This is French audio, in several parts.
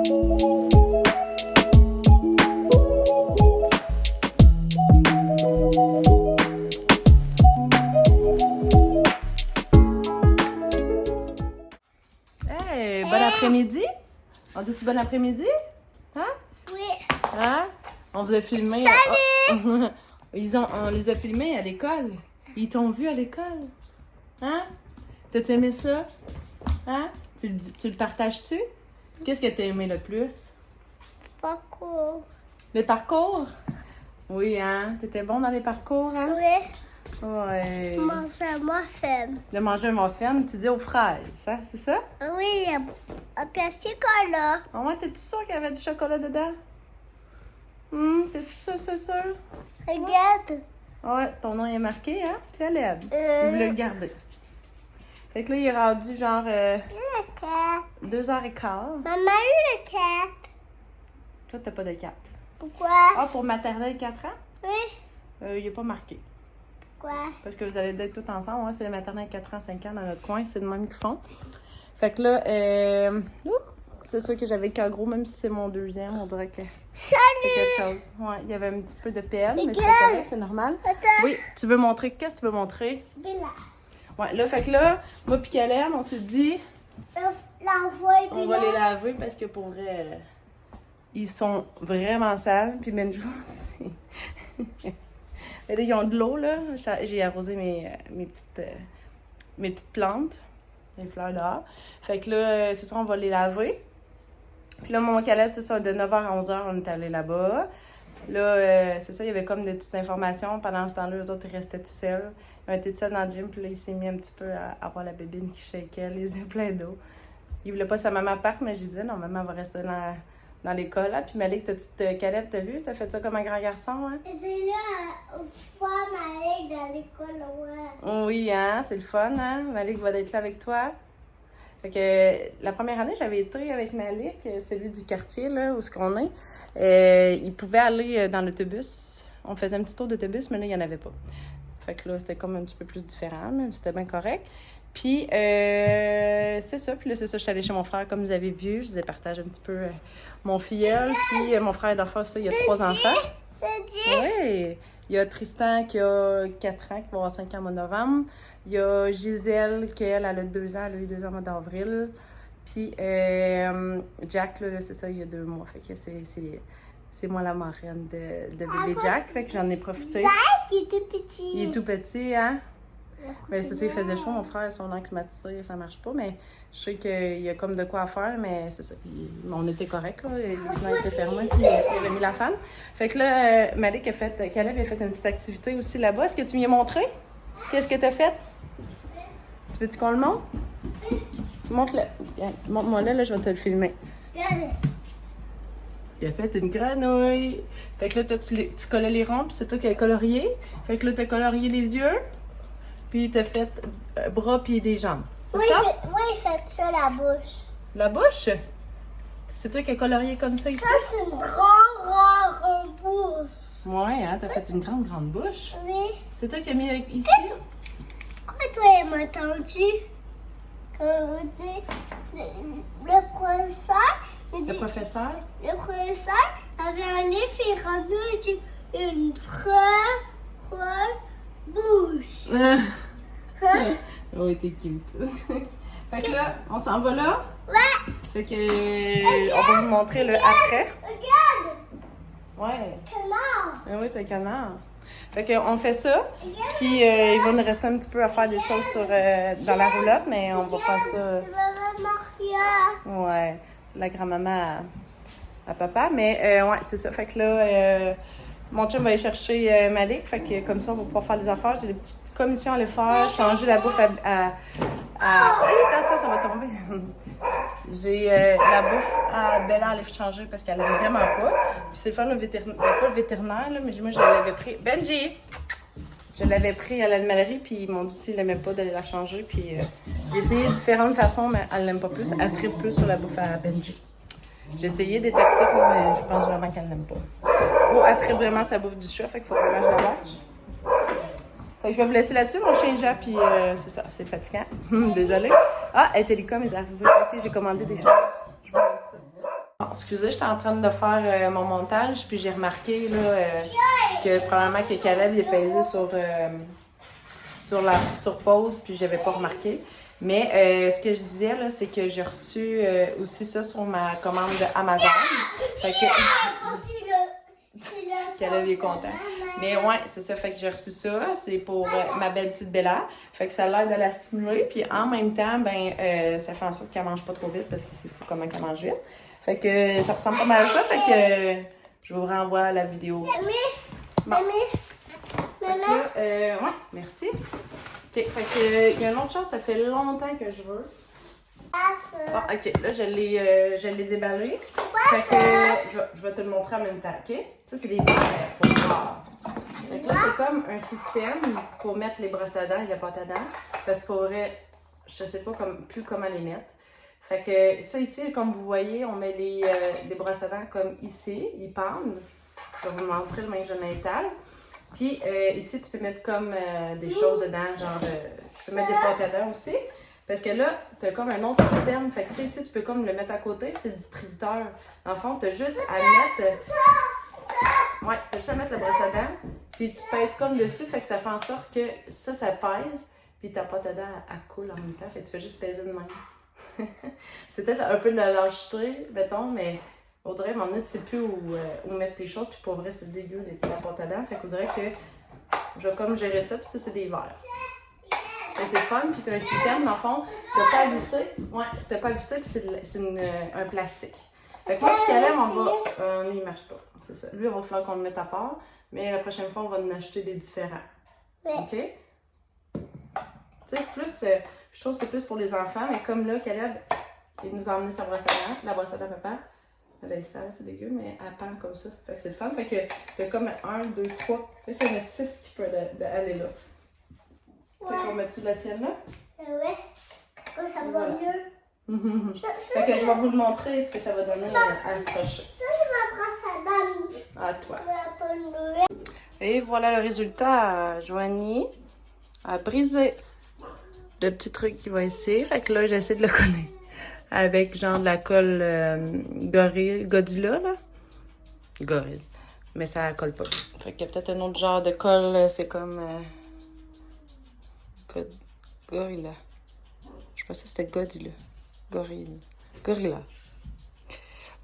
Hey, bon après-midi? On dit-tu bon après-midi? Hein? Oui. Hein? On vous a filmé. Salut! On les a filmés à l'école. Ils t'ont vu à l'école. Hein? T'as-tu aimé ça? Hein? Tu le partages-tu? Qu'est-ce que t'as aimé le plus? Parcours. Les parcours? Oui, hein? T'étais bon dans les parcours, hein? Oui. Ouais. Manger un muffin. De manger un muffin, tu dis aux fraises, hein? C'est ça? Oui, un petit chocolat. Ah ouais, t'es-tu sûr qu'il y avait du chocolat dedans? T'es-tu sûr? Regarde. Ouais, ton nom est marqué, hein? Caleb. Il voulait le garder. Fait que là, il est rendu genre Le 4. 2h15. Maman a eu le 4. Toi, t'as pas de 4. Pourquoi? Ah, pour maternelle 4 ans? Oui. Il est pas marqué. Pourquoi? Parce que vous allez être tous ensemble. Ouais, c'est les maternelles 4 ans, 5 ans dans notre coin. C'est le même qu'ils font. Fait que là, c'est sûr que j'avais le cœur gros, même si c'est mon deuxième, on dirait que c'est quelque chose. Ouais, il y avait un petit peu de peine, mais c'est correct, c'est normal. Attends. Oui, tu veux montrer? Qu'est-ce que tu veux montrer? Là. Ouais, là, fait que là, moi pis Caleb, on s'est dit, La voix est on va les laver parce que pour vrai, ils sont vraiment sales. Puis Benjo aussi. Et là, ils ont de l'eau, là. J'ai arrosé mes petites plantes, les fleurs dehors. Fait que là, c'est ça, on va les laver. Puis là, mon Caleb, c'est ça, de 9h à 11h, on est allé là-bas. Là, c'est ça, il y avait comme des petites informations. Pendant ce temps-là, eux autres, ils restaient tout seuls. Ils ont été tout seuls dans le gym, puis là, il s'est mis un petit peu à voir la bébine qui shakeait, les yeux pleins d'eau. Il voulait pas sa maman parte, mais j'ai dit, non, maman va rester dans l'école. Là. Puis Malik, Caleb, t'as vu? T'as fait ça comme un grand garçon, hein? J'ai eu voir Malik dans l'école, ouais. Oui, hein? C'est le fun, hein? Malik va être là avec toi. Fait que la première année, j'avais été avec Malik, celui du quartier, là, où on est. Il pouvait aller dans l'autobus. On faisait un petit tour d'autobus, mais là, il n'y en avait pas. Fait que là, c'était comme un petit peu plus différent, mais c'était bien correct. Puis, c'est ça. Puis là, c'est ça, je suis allée chez mon frère, comme vous avez vu. Je vous ai partagé un petit peu mon filleul. Puis, mon frère d'enfant, ça, il a 3 enfants. C'est Dieu. Oui. Il y a Tristan qui a 4 ans, qui va avoir 5 ans au mois de novembre. Il y a Gisèle, qui elle a 2 ans. Elle a eu 2 ans au mois d'avril. Puis, Jack, là, c'est ça, il y a 2 mois. Fait que c'est moi la marraine de bébé Jack. Fait que j'en ai profité. Jack, il est tout petit. Il est tout petit, hein? Ben, c'est ça, il faisait chaud, mon frère, son air climatisé, ça marche pas, mais je sais qu'il y a comme de quoi à faire, mais c'est ça. On était correct, là. Les fenêtres étaient fermées, puis il avait mis la fan. Fait que là, Malik Caleb a fait une petite activité aussi là-bas. Est-ce que tu m'y as montré? Qu'est-ce que t'as fait? Tu veux-tu qu'on le montre? Montre-le. Montre-moi là, je vais te le filmer. Regarde. Il a fait une grenouille. Fait que là, toi, tu collais les ronds, puis c'est toi qui as colorié. Fait que là, t'as colorié les yeux. Puis t'as fait bras, pieds, des jambes. C'est ça? Oui, il fait ça la bouche. La bouche? C'est toi qui as colorié comme ça ici? Ça, c'est une grande bouche. Ouais, hein, t'as fait une grande bouche. Oui. C'est toi qui as mis ici? Pourquoi toi, il m'a entendu? Comme vous dites, le professeur, il dit, Le professeur? le professeur avait un livre et rendu il dit une grande bouche. Oh, t'es cute. Fait que là, on s'en va là? Ouais. Fait que on va vous montrer le après. Regarde, Ouais. canard. Ah oui, c'est un canard. Fait qu'on fait ça, puis il va nous rester un petit peu à faire des choses dans la roulotte, mais on va faire ça. C'est maman Maria. Ouais, c'est la grand-maman à papa, mais ouais, c'est ça. Fait que là, mon chum va aller chercher Malik, fait que comme ça, on va pouvoir faire des affaires. J'ai des petites commissions à aller faire, changer la bouffe à... Attention, ça va tomber. J'ai la bouffe à Bella à aller changer parce qu'elle n'aime vraiment pas. Puis c'est le fun au vétérinaire, pas le vétérinaire, là, mais moi je l'avais pris. Benji! Je l'avais pris à l'animalerie, puis ils m'ont dit s'ils n'aimaient pas d'aller la changer. Puis j'ai essayé différentes façons, mais elle n'aime pas plus. Elle tripe plus sur la bouffe à Benji. J'ai essayé des tactiques, mais je pense vraiment qu'elle n'aime pas. Oh, elle tripe vraiment sa bouffe du chat, fait qu'il faut vraiment que je la watch. Fait que je vais vous laisser là-dessus, mon chien Jap, puis c'est ça, c'est fatigant. Désolée. Ah, Télécom est arrivé. J'ai commandé des choses. Je vous montre ça. Bon, excusez, j'étais en train de faire mon montage, puis j'ai remarqué là, que probablement que Caleb il est pesé sur pause, puis j'avais pas remarqué. Mais ce que je disais, là, c'est que j'ai reçu aussi ça sur ma commande de Amazon. Fait que Caleb est content. Mais ouais, c'est ça. Fait que j'ai reçu ça. C'est pour ma belle petite Bella. Fait que ça l'aide à la stimuler. Puis en même temps, ça fait en sorte qu'elle mange pas trop vite parce que c'est fou comment elle mange vite. Fait que ça ressemble pas mal à ça. Fait que je vous renvoie la vidéo. Bon. Ouais, merci. OK, fait que il y a une autre chose, ça fait longtemps que je veux. Bon, OK, là, je l'ai déballé. Fait que je vais te le montrer en même temps, OK? Ça, c'est des verres pour boire. Donc là, c'est comme un système pour mettre les brosses à dents et la pâte à dents. Parce que pour vrai, je sais pas plus comment les mettre. Fait que ça ici, comme vous voyez, on met les brosses à dents comme ici, ils pendent. Je vais vous montrer le même que je m'installe. Puis ici, tu peux mettre comme des choses dedans, genre tu peux mettre des pâtes à dents aussi. Parce que là, tu as comme un autre système. Fait que ça ici, tu peux comme le mettre à côté, c'est le distributeur. Dans le fond, tu as juste à mettre. Ouais, tu as juste à mettre la brosse à dents. Puis tu pèses comme dessus, fait que ça fait en sorte que ça pèse. Puis ta pâte à dents, elle coule en même temps. Fait que tu fais juste peser de même. C'est peut-être un peu de la lâcheté, mettons, mais on dirait, à un moment donné, tu sais plus où mettre tes choses. Puis pour vrai, c'est dégueu, la pâte à dents. Fait qu'on dirait que je vais comme gérer ça. Puis ça, c'est des verres. C'est fun, puis tu as un système, dans le fond, t'as pas à visser. Ouais, t'as pas à visser, puis c'est un plastique. Fait que là, puis Caleb, on va. Il marche pas. C'est ça. Lui, il va falloir qu'on le mette à part, mais la prochaine fois, on va en acheter des différents. OK? Tu sais, plus, je trouve que c'est plus pour les enfants, mais comme là, Caleb, il nous a emmené sa brosse à dents, la brosse à dents papa. Elle est sale, c'est dégueu, mais elle pend comme ça. Fait que c'est le fun. Fait que t'as comme 1, 2, 3. Fait qu'il y en a 6 qui peuvent aller là. Tu sais qu'on met-tu de la tienne là? Ouais. Oh, ça va mieux. Fait que je vais vous le montrer ce que ça va donner à le crochet. Ça, c'est ma brosse à dents. À toi. Et voilà le résultat. Joanie a brisé le petit truc qui va ici. Fait que là, j'essaie de le coller avec genre de la colle Godilla là. Gorille. Mais ça colle pas. Fait qu'il y a peut-être un autre genre de colle. C'est comme... Gorilla. Je pensais que c'était Godilla. Gorilla.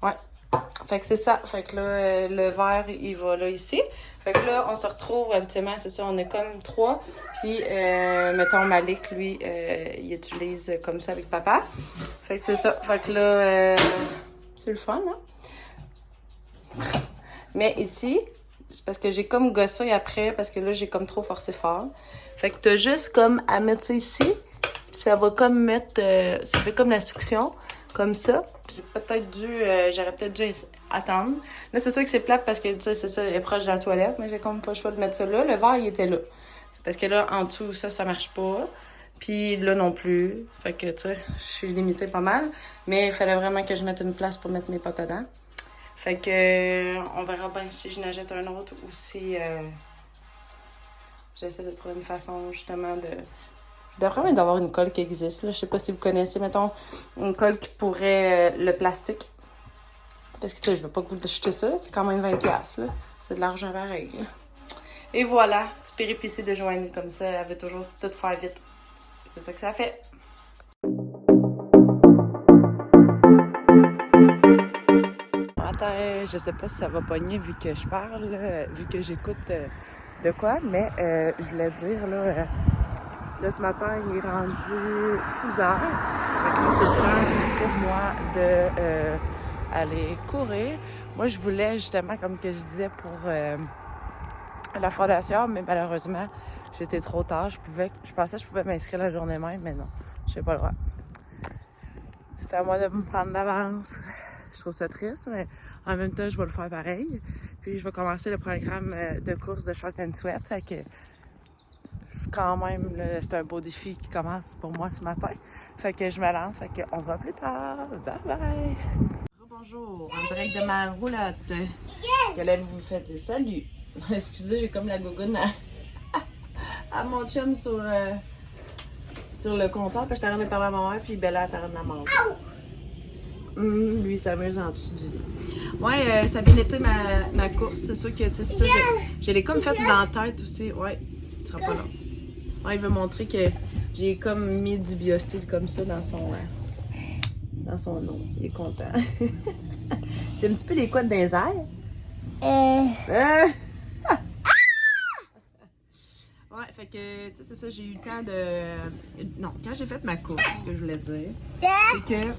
Ouais. Fait que c'est ça. Fait que là, le verre, il va là ici. Fait que là, on se retrouve habituellement, c'est ça, on est comme 3. Puis, mettons, Malik, lui, il utilise comme ça avec papa. Fait que c'est ça. Fait que là, c'est le fun, hein? Mais ici, c'est parce que j'ai comme gossé après, parce que là, j'ai comme trop forcé fort. Fait que t'as juste comme à mettre ça ici, puis ça va comme mettre, ça fait comme la succion, comme ça. Puis c'est peut-être j'aurais peut-être dû attendre. Là, c'est sûr que c'est plate parce que, tu sais, c'est ça, elle est proche de la toilette, mais j'ai comme pas le choix de mettre ça là. Le verre, il était là. Parce que là, en dessous, ça marche pas. Puis là non plus. Fait que, tu sais, je suis limitée pas mal. Mais il fallait vraiment que je mette une place pour mettre mes pâtes à dents. Fait que, on verra bien si je n'achète un autre ou si j'essaie de trouver une façon justement de... Je devrais même d'avoir une colle qui existe. Là. Je sais pas si vous connaissez, mettons, une colle qui pourrait... le plastique. Parce que, tu sais, je veux pas que vous achetez ça. C'est quand même 20$, là. C'est de l'argent pareil. Là. Et voilà, petit péripétie de Joanie comme ça. Elle veut toujours tout faire vite. C'est ça que ça fait. Attends, je sais pas si ça va pogner vu que je parle, vu que j'écoute de quoi, mais je voulais dire, là, ce matin, il est rendu 6 heures. Fait que là, c'est le temps pour moi de aller courir. Moi, je voulais justement, comme que je disais, pour la fondation, mais malheureusement, j'étais trop tard. Je pensais que je pouvais m'inscrire la journée même, mais non, j'ai pas le droit. C'est à moi de me prendre d'avance. Je trouve ça triste, mais en même temps, je vais le faire pareil. Puis, je vais commencer le programme de course de Short and Sweat. Fait que, quand même, c'est un beau défi qui commence pour moi ce matin. Fait que je me lance. Fait qu'on se voit plus tard. Bye bye! Bonjour, en direct de ma roulotte. Caleb vous fait des saluts. Excusez, j'ai comme la gougoune à mon chum sur le comptoir. Puis je t'arrête de parler à ma mère, puis Bella t'arrête de la manger. Lui, il s'amuse en dessous du lit. Ouais, ça a bien été ma course. C'est sûr que, tu sais, ça, je l'ai comme faite dans la tête aussi. Ouais, ce sera pas long. Ouais, il veut montrer que j'ai comme mis du biostyle comme ça dans son nom. Il est content. T'as un petit peu les couettes dans les airs? Ouais, fait que, tu sais, c'est ça, j'ai eu le temps de... Non, quand j'ai fait ma course, ce que je voulais dire, c'est que...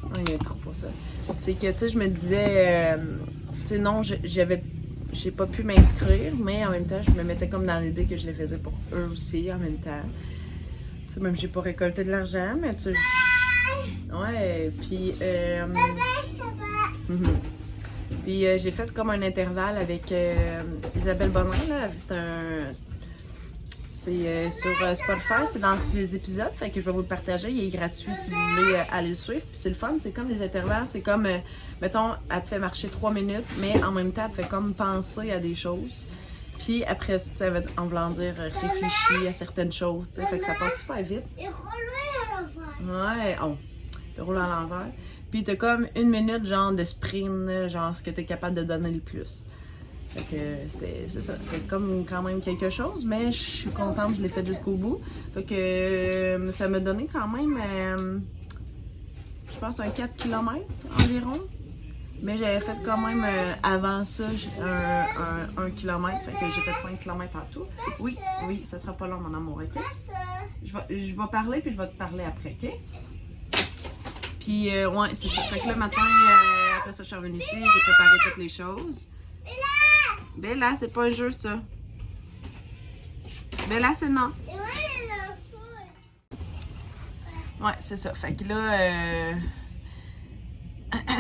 Oh, il y a trop pour ça. C'est que, tu sais, je me disais... tu sais, non, j'ai pas pu m'inscrire, mais en même temps, je me mettais comme dans l'idée que je les faisais pour eux aussi, en même temps. Tu sais, même j'ai pas récolté de l'argent, mais tu sais... Ouais, puis... Puis j'ai fait comme un intervalle avec Isabelle Bonin, là. C'est sur Spotify, c'est dans ces épisodes, fait que je vais vous le partager. Il est gratuit si vous voulez aller le suivre. Puis c'est le fun, c'est comme des intervalles, c'est comme, mettons, elle te fait marcher 3 minutes, mais en même temps, elle te fait comme penser à des choses. Puis après ça, tu sais, en voulant dire, réfléchis à certaines choses, tu sais, fait que ça passe super vite. Et rouler à l'envers. Ouais, oh, te roules à l'envers. Puis t'as comme 1 minute, genre, de sprint, genre, ce que t'es capable de donner le plus. Fait que c'était comme quand même quelque chose, mais je suis contente, je l'ai fait jusqu'au bout. Fait que ça m'a donné quand même, je pense, un 4 km environ. Mais j'avais fait quand même avant ça un kilomètre, fait que j'ai fait 5 km en tout. Oui, ça sera pas long, mon amour, ok? Je vais parler, puis je vais te parler après, ok? Puis, ouais, c'est ça. Fait que le matin, après ça, je suis revenue ici, j'ai préparé toutes les choses. Bella, c'est pas un jeu, ça. Bella, c'est non. Ouais, c'est ça. Fait que là,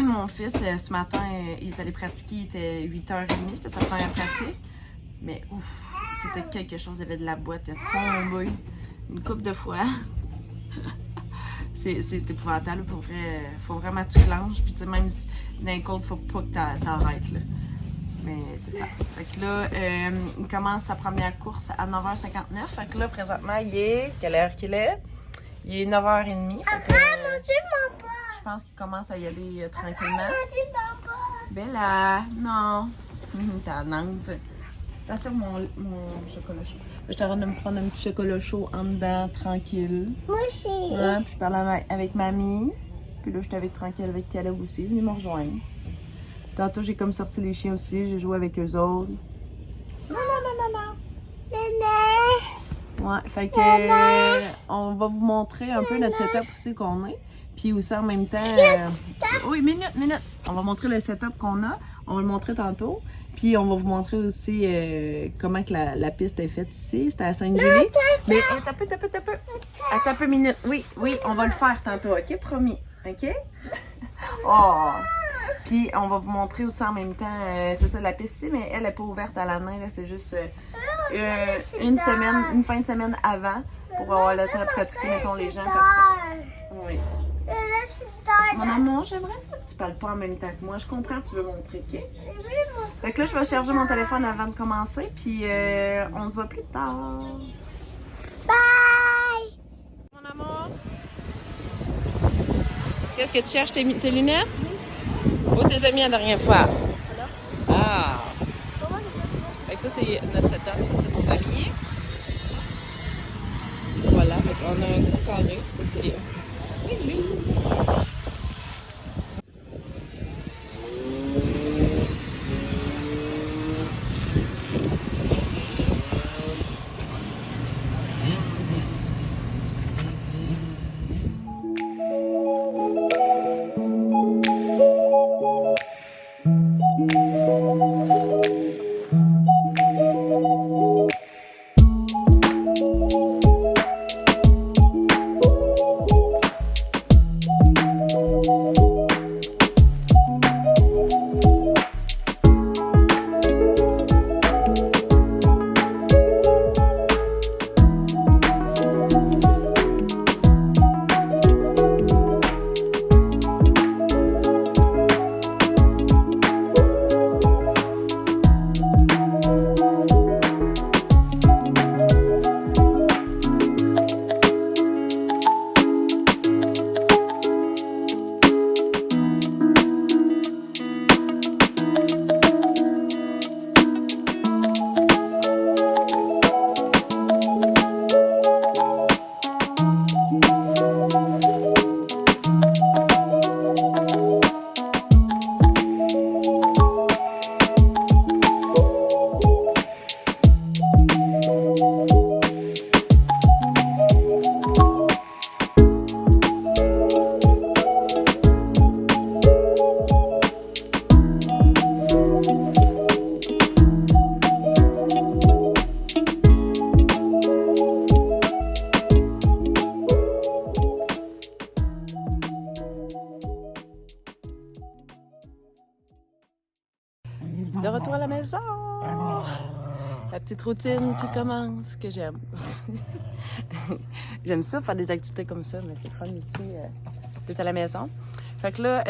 mon fils, ce matin, il est allé pratiquer, il était 8h30, c'était sa première pratique. Mais ouf, c'était quelque chose, il y avait de la boîte, il a tombé une couple de fois. C'est épouvantable, pour vrai. Faut vraiment que tu clenches, puis tu sais, même si d'un côté, faut pas que t'arrêtes, là. Mais c'est ça. Fait que là, il commence sa première course à 9h59. Fait que là, présentement, il est... Quelle heure qu'il est? Il est 9h30. Je pense qu'il commence à y aller tranquillement. Bella, non. T'as Nantes. Attention, mon chocolat chaud. Je suis en train de me prendre un petit chocolat chaud en dedans, tranquille. Moi aussi. Ouais, puis je parle avec mamie. Puis là, j'étais tranquille avec Caleb aussi. Venez me rejoindre. Tantôt, j'ai comme sorti les chiens aussi. J'ai joué avec eux autres. Non. Ouais, fait que on va vous montrer un peu notre setup aussi qu'on est. Puis aussi en même temps... Oui, minute. On va montrer le setup qu'on a. On va le montrer tantôt. Puis on va vous montrer aussi comment que la piste est faite ici. C'était à Sainte-Julie. Mais attends un peu minute. Oui, on va le faire tantôt, ok? Promis. Ok? Oh! Puis on va vous montrer aussi en même temps, c'est ça, la piste ici, mais elle n'est pas ouverte à l'année, là, c'est juste une fin de semaine avant pour avoir le temps de pratiquer, mettons, les gens. Oui. Mon amour, j'aimerais ça que tu parles pas en même temps que moi. Je comprends, tu veux montrer, ok? Fait que là, je vais charger mon téléphone avant de commencer, puis on se voit plus tard. Bye! Mon amour, qu'est-ce que tu cherches, tes lunettes? Où tes amis la dernière fois? Ah! Fait que ça, c'est notre setup, ça, c'est nos amis. Voilà, fait qu'on a un gros carré, ça, c'est lui. De retour à la maison! La petite routine qui commence, que j'aime. J'aime ça, faire des activités comme ça, mais c'est fun aussi d'être à la maison. Fait que là,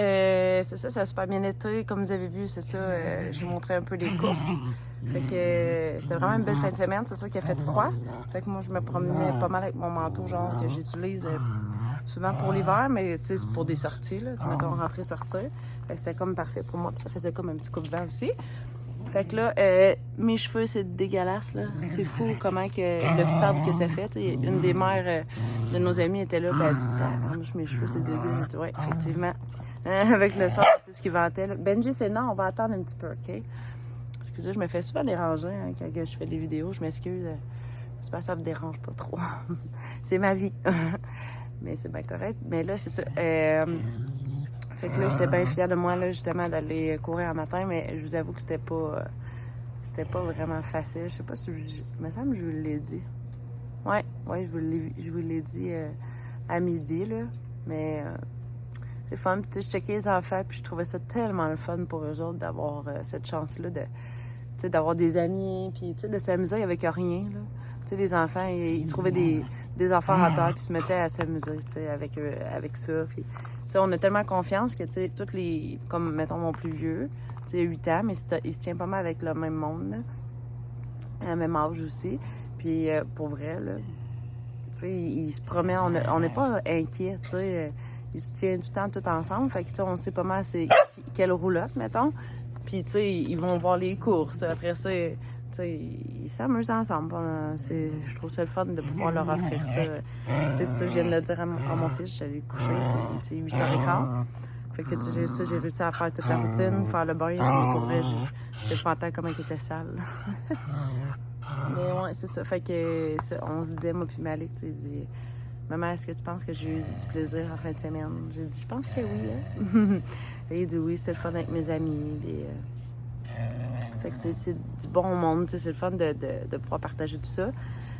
c'est ça a super bien été. Comme vous avez vu, c'est ça, j'ai montré un peu les courses. Fait que c'était vraiment une belle fin de semaine. C'est sûr qu'il a fait froid. Fait que moi, je me promenais pas mal avec mon manteau, genre, que j'utilise souvent pour l'hiver, mais tu sais, c'est pour des sorties, là. Tu sais, mettons, rentrer, sortir. Fait que c'était comme parfait pour moi. Puis ça faisait comme un petit coup de vent aussi. Fait que là, mes cheveux, c'est dégueulasse, là. C'est fou comment que le sable que ça fait. T'sais, une des mères de nos amis était là, puis elle a dit « mes cheveux, c'est dégueu. » J'ai dit « ouais, effectivement. » Avec le sable, c'est ce qu'il vantait, là. Benji, c'est non, on va attendre un petit peu, OK? Excusez, je me fais souvent déranger hein, quand je fais des vidéos. Je m'excuse. J'espère que ça me dérange pas trop. C'est ma vie. Mais c'est bien correct. Mais là, c'est ça. Fait que là, j'étais bien fière de moi, là, justement, d'aller courir un matin, mais je vous avoue que c'était pas vraiment facile. Je sais pas si il me semble que je vous l'ai dit. Ouais, je vous l'ai dit à midi, là. Mais c'est fun. Puis, tu sais, je checkais les enfants, puis je trouvais ça tellement le fun pour eux autres d'avoir cette chance-là d'avoir des amis, puis, tu sais, de s'amuser avec rien, là. Tu sais, les enfants, ils trouvaient des affaires à terre, puis se mettaient à s'amuser, tu sais, avec ça. Puis, tu sais, on a tellement confiance que, tu sais, toutes les... Comme, mettons, mon plus vieux, tu sais, 8 ans, mais il se tient pas mal avec le même monde, là. À même âge aussi. Puis, pour vrai, là, tu sais, il se promène, on n'est pas inquiets, tu sais. Ils se tiennent tout le temps tout ensemble. Fait que, tu sais, on sait pas mal c'est quelle roulotte, mettons. Puis, tu sais, ils vont voir les courses. Après ça, tu sais, ils s'amusent ensemble. Je trouve ça le fun de pouvoir leur offrir ça. C'est ça, je viens de le dire à mon fils. J'allais coucher, puis, tu sais, 8h15. Fait que, tu sais, j'ai réussi à faire toute la routine, faire le bain. Mais pour vrai, c'était fantastique comment il était sale. Mais ouais, c'est ça. Fait que, on se disait, moi puis Malik, tu sais, il dit... Maman, est-ce que tu penses que j'ai eu du plaisir en fin de semaine? J'ai dit, je pense que oui. Hein? Et il dit oui, c'était le fun avec mes amis. Puis, fait que c'est du bon monde, c'est le fun de pouvoir partager tout ça.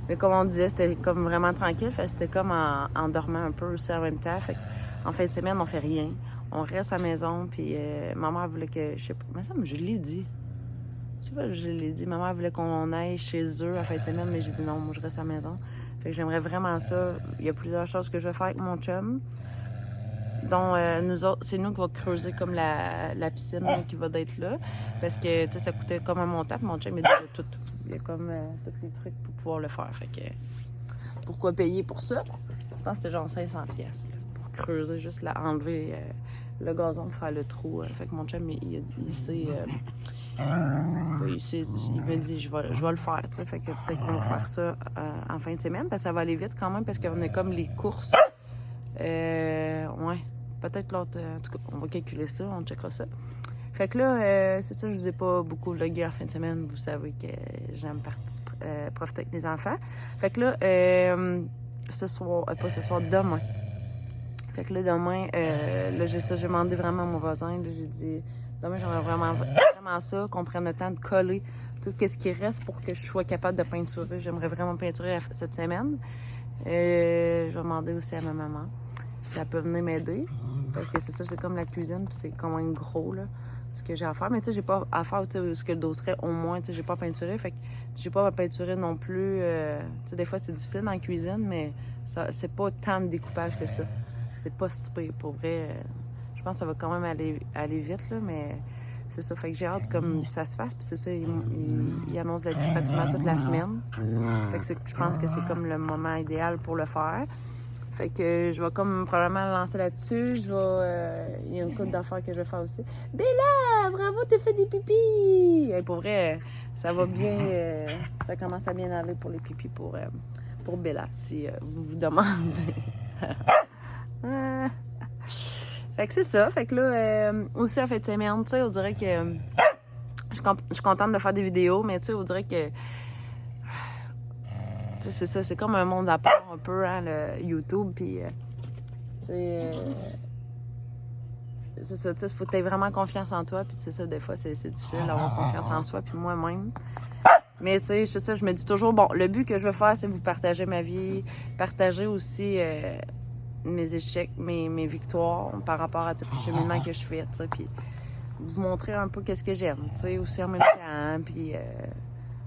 Mais comme on disait, c'était comme vraiment tranquille. Fait que c'était comme en dormant un peu aussi en même temps. Fait en fin de semaine, on fait rien. On reste à la maison. Puis maman voulait que, je sais pas, mais ça, je l'ai dit. Je sais pas, je l'ai dit. Maman voulait qu'on aille chez eux en fin de semaine, mais j'ai dit non, moi je reste à la maison. Fait que j'aimerais vraiment ça. Il y a plusieurs choses que je vais faire avec mon chum. Donc, nous autres, c'est nous qui va creuser comme la piscine là, qui va d'être là. Parce que, tu sais, ça coûtait comme un montant. Puis mon chum, il dit tout. Il y a comme tous les trucs pour pouvoir le faire. Fait que, pourquoi payer pour ça? Je pense que c'était genre 500$ pour creuser, juste là, enlever le gazon pour faire le trou. Fait que mon chum, il sait... il me dit, je vais le faire, tu sais. Fait que peut-être qu'on va faire ça en fin de semaine, parce que ça va aller vite quand même, parce qu'on a comme les courses. Ouais, peut-être l'autre. En tout cas, on va calculer ça, on checkera ça. Fait que là, c'est ça, je vous ai pas beaucoup vlogué en fin de semaine. Vous savez que j'aime profiter avec mes enfants. Fait que là, ce soir, pas ce soir, demain. Fait que là, demain, là, j'ai demandé vraiment à mon voisin. Là, j'ai dit, demain, j'aimerais vraiment ça, qu'on prenne le temps de coller tout ce qui reste pour que je sois capable de peinturer. J'aimerais vraiment peinturer cette semaine. Je vais demander aussi à ma maman si elle peut venir m'aider. Parce que c'est ça, c'est comme la cuisine, puis c'est quand même gros, là, ce que j'ai à faire. Mais tu sais, j'ai pas à faire, tu sais, ce que le dos serait au moins, tu sais, j'ai pas peinturé. Fait que j'ai pas à peinturer non plus. Tu sais, des fois, c'est difficile dans la cuisine, mais ça, c'est pas tant de découpage que ça. C'est pas si pire, pour vrai. Je pense que ça va quand même aller vite, là, mais c'est ça. Fait que j'ai hâte comme ça se fasse. Puis c'est ça, il annonce d'être pratiquement toute la semaine. Fait que je pense que c'est comme le moment idéal pour le faire. Fait que je vais comme probablement lancer là-dessus. Il y a une couple d'affaires que je vais faire aussi. Bella, bravo, t'as fait des pipis! Et pour vrai, ça va bien. Ça commence à bien aller pour les pipis pour Bella, si vous vous demandez. Fait que c'est ça. Fait que là, aussi en fin de semaine, tu sais, on dirait que je suis contente de faire des vidéos, mais tu sais, on dirait que tu sais, c'est ça, c'est comme un monde à part un peu, hein, le YouTube, puis c'est ça, tu sais, faut que t'aies vraiment confiance en toi, puis c'est ça, des fois, c'est difficile d'avoir confiance en soi, puis moi-même. Mais tu sais, c'est ça, je me dis toujours, bon, le but que je veux faire, c'est vous partager ma vie, partager aussi mes échecs, mes victoires par rapport à tout le cheminement que je fais, tu sais, puis vous montrer un peu qu'est-ce que j'aime, tu sais, aussi en même temps. Puis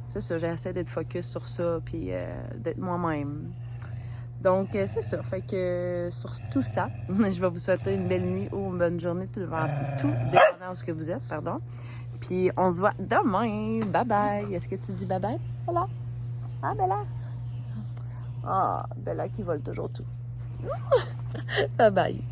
c'est ça, j'essaie d'être focus sur ça, puis d'être moi-même. Donc, c'est ça. Fait que sur tout ça, je vais vous souhaiter une belle nuit ou une bonne journée, tout dépendant de ce que vous êtes, pardon. Puis, on se voit demain. Bye-bye. Est-ce que tu dis bye-bye, Bella? Ah, Bella? Ah, Bella qui vole toujours tout. Bye-bye.